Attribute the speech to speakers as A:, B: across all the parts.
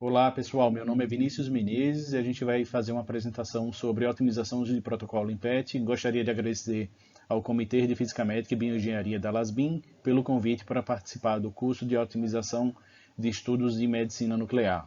A: Olá pessoal, meu nome é Vinícius Menezes e a gente vai fazer uma apresentação sobre otimização de protocolo em PET. Gostaria de agradecer ao Comitê de Física Médica e Bioengenharia da LASBIM pelo convite para participar do curso de otimização de estudos de medicina nuclear.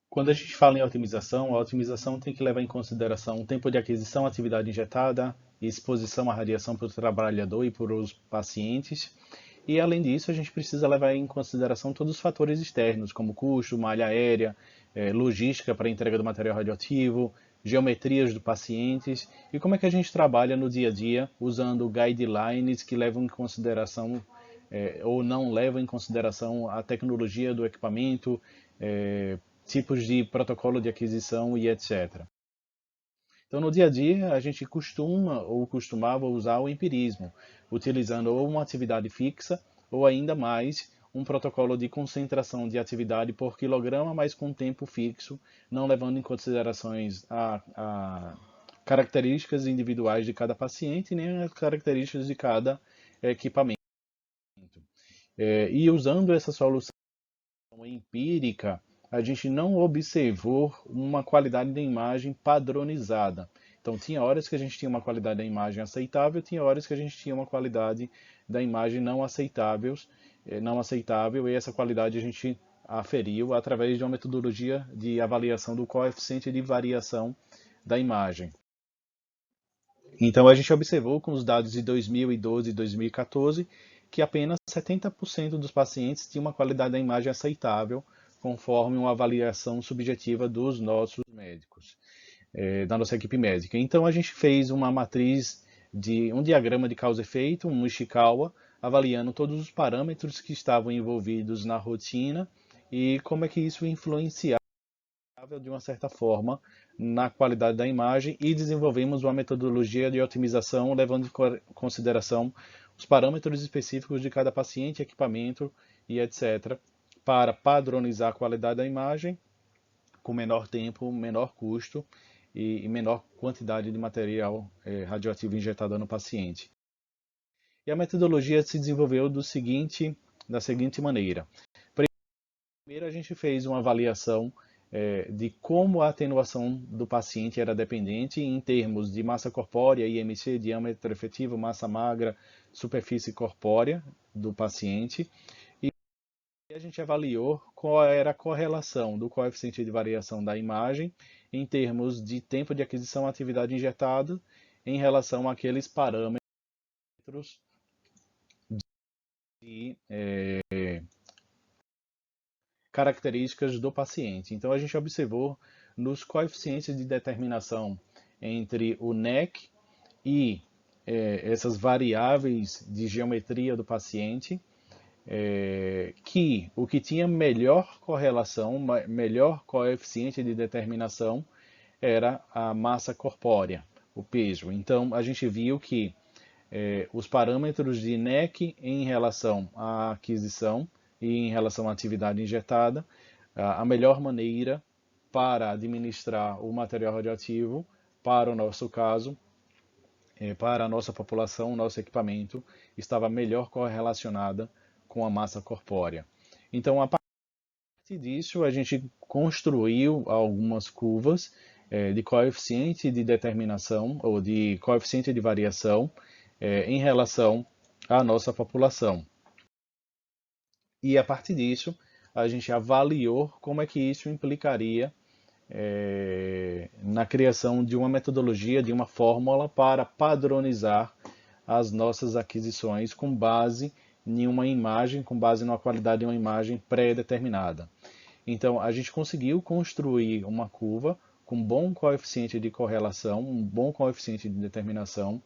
A: Quando a gente fala em otimização, a otimização tem que levar em consideração o tempo de aquisição, atividade injetada, exposição à radiação para o trabalhador e para os pacientes. E além disso, a gente precisa levar em consideração todos os fatores externos, como custo, malha aérea, logística para a entrega do material radioativo, geometrias do pacientes e como é que a gente trabalha no dia a dia usando guidelines que levam em consideração ou não levam em consideração a tecnologia do equipamento, tipos de protocolo de aquisição e etc. Então, no dia a dia, a gente costuma ou costumava usar o empirismo, utilizando ou uma atividade fixa ou ainda mais um protocolo de concentração de atividade por quilograma, mas com tempo fixo, não levando em considerações a características individuais de cada paciente nem as características de cada equipamento. E usando essa solução empírica, a gente não observou uma qualidade da imagem padronizada. Então, tinha horas que a gente tinha uma qualidade da imagem aceitável, tinha horas que a gente tinha uma qualidade da imagem não aceitável, e essa qualidade a gente aferiu através de uma metodologia de avaliação do coeficiente de variação da imagem. Então, a gente observou com os dados de 2012 e 2014 que apenas 70% dos pacientes tinham uma qualidade da imagem aceitável, conforme uma avaliação subjetiva dos nossos médicos, da nossa equipe médica. Então, a gente fez uma matriz de um diagrama de causa e efeito, um Ishikawa, avaliando todos os parâmetros que estavam envolvidos na rotina e como é que isso influenciava de uma certa forma na qualidade da imagem e desenvolvemos uma metodologia de otimização levando em consideração os parâmetros específicos de cada paciente, equipamento e etc. para padronizar a qualidade da imagem com menor tempo, menor custo e menor quantidade de material radioativo injetado no paciente. E a metodologia se desenvolveu da seguinte maneira. Primeiro, a gente fez uma avaliação de como a atenuação do paciente era dependente em termos de massa corpórea, IMC, diâmetro efetivo, massa magra, superfície corpórea do paciente. E a gente avaliou qual era a correlação do coeficiente de variação da imagem em termos de tempo de aquisição à atividade injetada em relação àqueles parâmetros de características do paciente. Então, a gente observou nos coeficientes de determinação entre o NEC e essas variáveis de geometria do paciente, que o que tinha melhor correlação, melhor coeficiente de determinação era a massa corpórea, o peso. Então, a gente viu que os parâmetros de NEC em relação à aquisição e em relação à atividade injetada, a melhor maneira para administrar o material radioativo, para o nosso caso, para a nossa população, o nosso equipamento, estava melhor correlacionada com a massa corpórea. Então, a partir disso, a gente construiu algumas curvas de coeficiente de determinação ou de coeficiente de variação em relação à nossa população. E a partir disso, a gente avaliou como é que isso implicaria na criação de uma metodologia, de uma fórmula para padronizar as nossas aquisições com base em uma imagem, com base na qualidade de uma imagem pré-determinada. Então, a gente conseguiu construir uma curva com bom coeficiente de correlação, um bom coeficiente de determinação,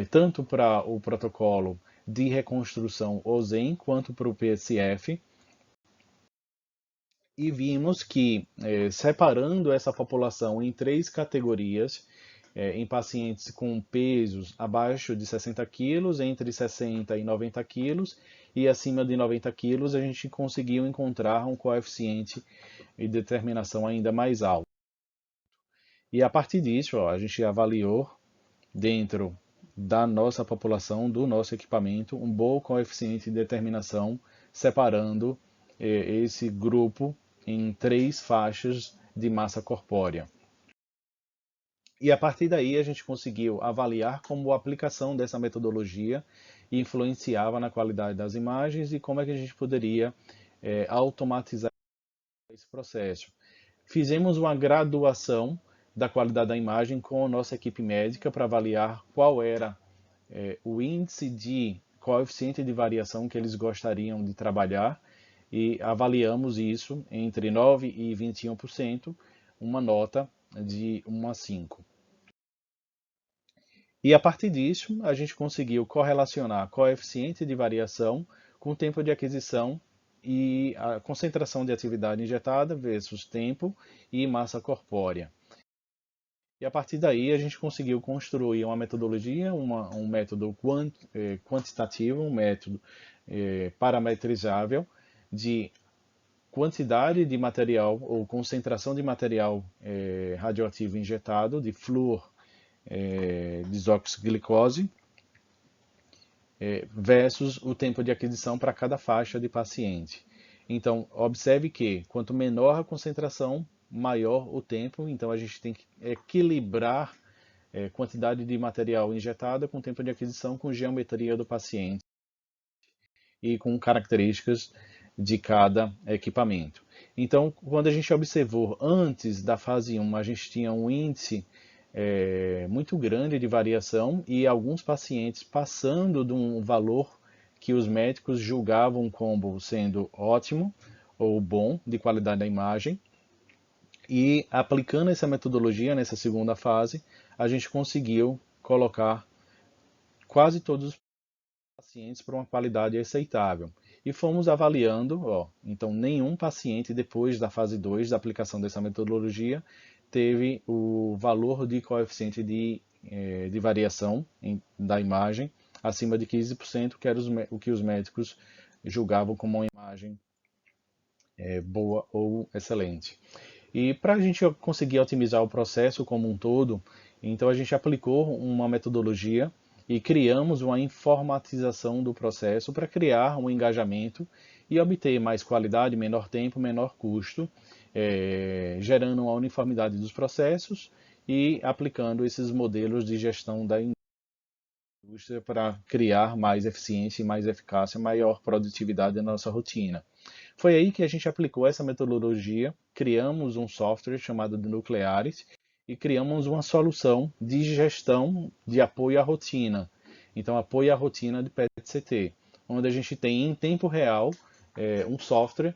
A: tanto para o protocolo de reconstrução OZEN quanto para o PSF, e vimos que, separando essa população em três categorias, em pacientes com pesos abaixo de 60 quilos, entre 60 e 90 quilos, e acima de 90 quilos, a gente conseguiu encontrar um coeficiente de determinação ainda mais alto. E a partir disso, a gente avaliou dentro da nossa população, do nosso equipamento, um bom coeficiente de determinação, separando esse grupo em 3 faixas de massa corpórea. E a partir daí a gente conseguiu avaliar como a aplicação dessa metodologia influenciava na qualidade das imagens e como é que a gente poderia automatizar esse processo. Fizemos uma graduação da qualidade da imagem com a nossa equipe médica para avaliar qual era o índice de coeficiente de variação que eles gostariam de trabalhar e avaliamos isso entre 9% e 21%, uma nota de 1 a 5. E a partir disso, a gente conseguiu correlacionar coeficiente de variação com tempo de aquisição e a concentração de atividade injetada versus tempo e massa corpórea. E a partir daí a gente conseguiu construir uma metodologia, um método quantitativo, um método parametrizável de quantidade de material ou concentração de material radioativo injetado, de flúor desoxiglicose, versus o tempo de aquisição para cada faixa de paciente. Então, observe que quanto menor a concentração, maior o tempo. Então, a gente tem que equilibrar quantidade de material injetada com tempo de aquisição, com geometria do paciente e com características de cada equipamento. Então, quando a gente observou antes da fase 1, a gente tinha um índice muito grande de variação e alguns pacientes passando de um valor que os médicos julgavam como sendo ótimo ou bom de qualidade da imagem. E aplicando essa metodologia nessa segunda fase, a gente conseguiu colocar quase todos os pacientes para uma qualidade aceitável. E fomos avaliando, então nenhum paciente depois da fase 2 da aplicação dessa metodologia teve o valor de coeficiente de variação da imagem acima de 15%, que era o que os médicos julgavam como uma imagem boa ou excelente. E para a gente conseguir otimizar o processo como um todo, então a gente aplicou uma metodologia e criamos uma informatização do processo para criar um engajamento e obter mais qualidade, menor tempo, menor custo, gerando uma uniformidade dos processos e aplicando esses modelos de gestão da indústria para criar mais eficiência, mais eficácia, maior produtividade na nossa rotina. Foi aí que a gente aplicou essa metodologia, criamos um software chamado de Nuclearis e criamos uma solução de gestão de apoio à rotina. Então, apoio à rotina de PET-CT, onde a gente tem em tempo real um software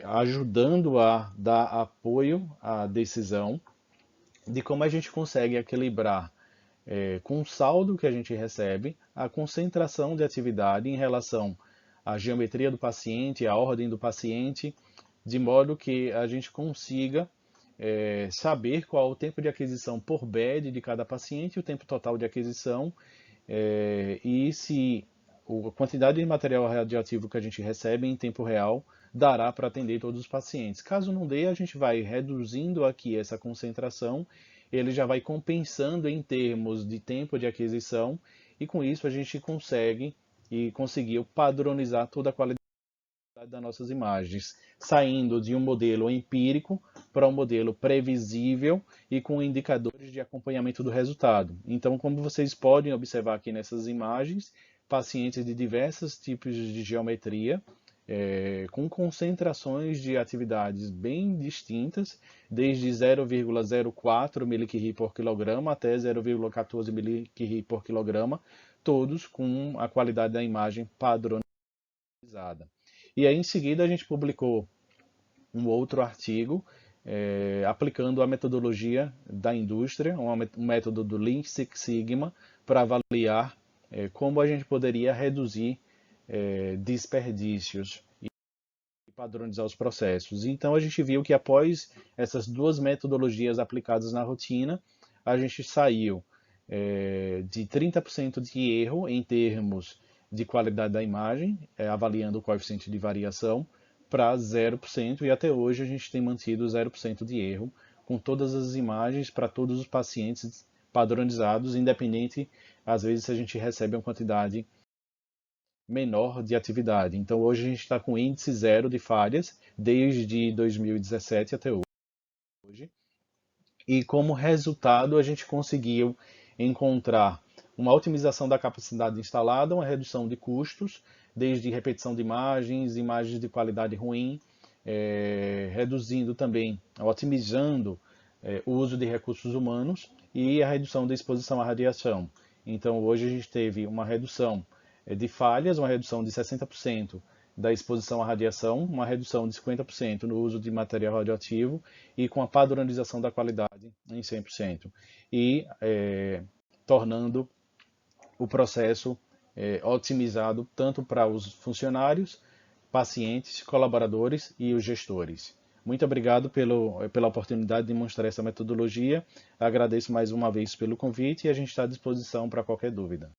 A: ajudando a dar apoio à decisão de como a gente consegue equilibrar com o saldo que a gente recebe, a concentração de atividade em relação à geometria do paciente, à ordem do paciente, de modo que a gente consiga saber qual o tempo de aquisição por bed de cada paciente, o tempo total de aquisição, e se a quantidade de material radioativo que a gente recebe em tempo real dará para atender todos os pacientes. Caso não dê, a gente vai reduzindo aqui essa concentração, ele já vai compensando em termos de tempo de aquisição, e com isso a gente conseguiu padronizar toda a qualidade das nossas imagens, saindo de um modelo empírico para um modelo previsível e com indicadores de acompanhamento do resultado. Então, como vocês podem observar aqui nessas imagens, pacientes de diversos tipos de geometria, com concentrações de atividades bem distintas, desde 0,04 mCi por quilograma até 0,14 mCi por quilograma, todos com a qualidade da imagem padronizada. E aí, em seguida, a gente publicou um outro artigo aplicando a metodologia da indústria, um método do Lean Six Sigma, para avaliar como a gente poderia reduzir desperdícios e padronizar os processos. Então, a gente viu que após essas duas metodologias aplicadas na rotina, a gente saiu de 30% de erro em termos de qualidade da imagem, avaliando o coeficiente de variação, para 0%, e até hoje a gente tem mantido 0% de erro com todas as imagens para todos os pacientes padronizados, independente, às vezes, se a gente recebe uma quantidade menor de atividade. Então, hoje a gente está com índice zero de falhas desde 2017 até hoje. E como resultado, a gente conseguiu encontrar uma otimização da capacidade instalada, uma redução de custos, desde repetição de imagens, imagens de qualidade ruim, reduzindo também, otimizando o uso de recursos humanos e a redução da exposição à radiação. Então, hoje a gente teve uma redução de falhas, uma redução de 60% da exposição à radiação, uma redução de 50% no uso de material radioativo e com a padronização da qualidade em 100%. E tornando o processo otimizado tanto para os funcionários, pacientes, colaboradores e os gestores. Muito obrigado pela oportunidade de mostrar essa metodologia. Agradeço mais uma vez pelo convite e a gente está à disposição para qualquer dúvida.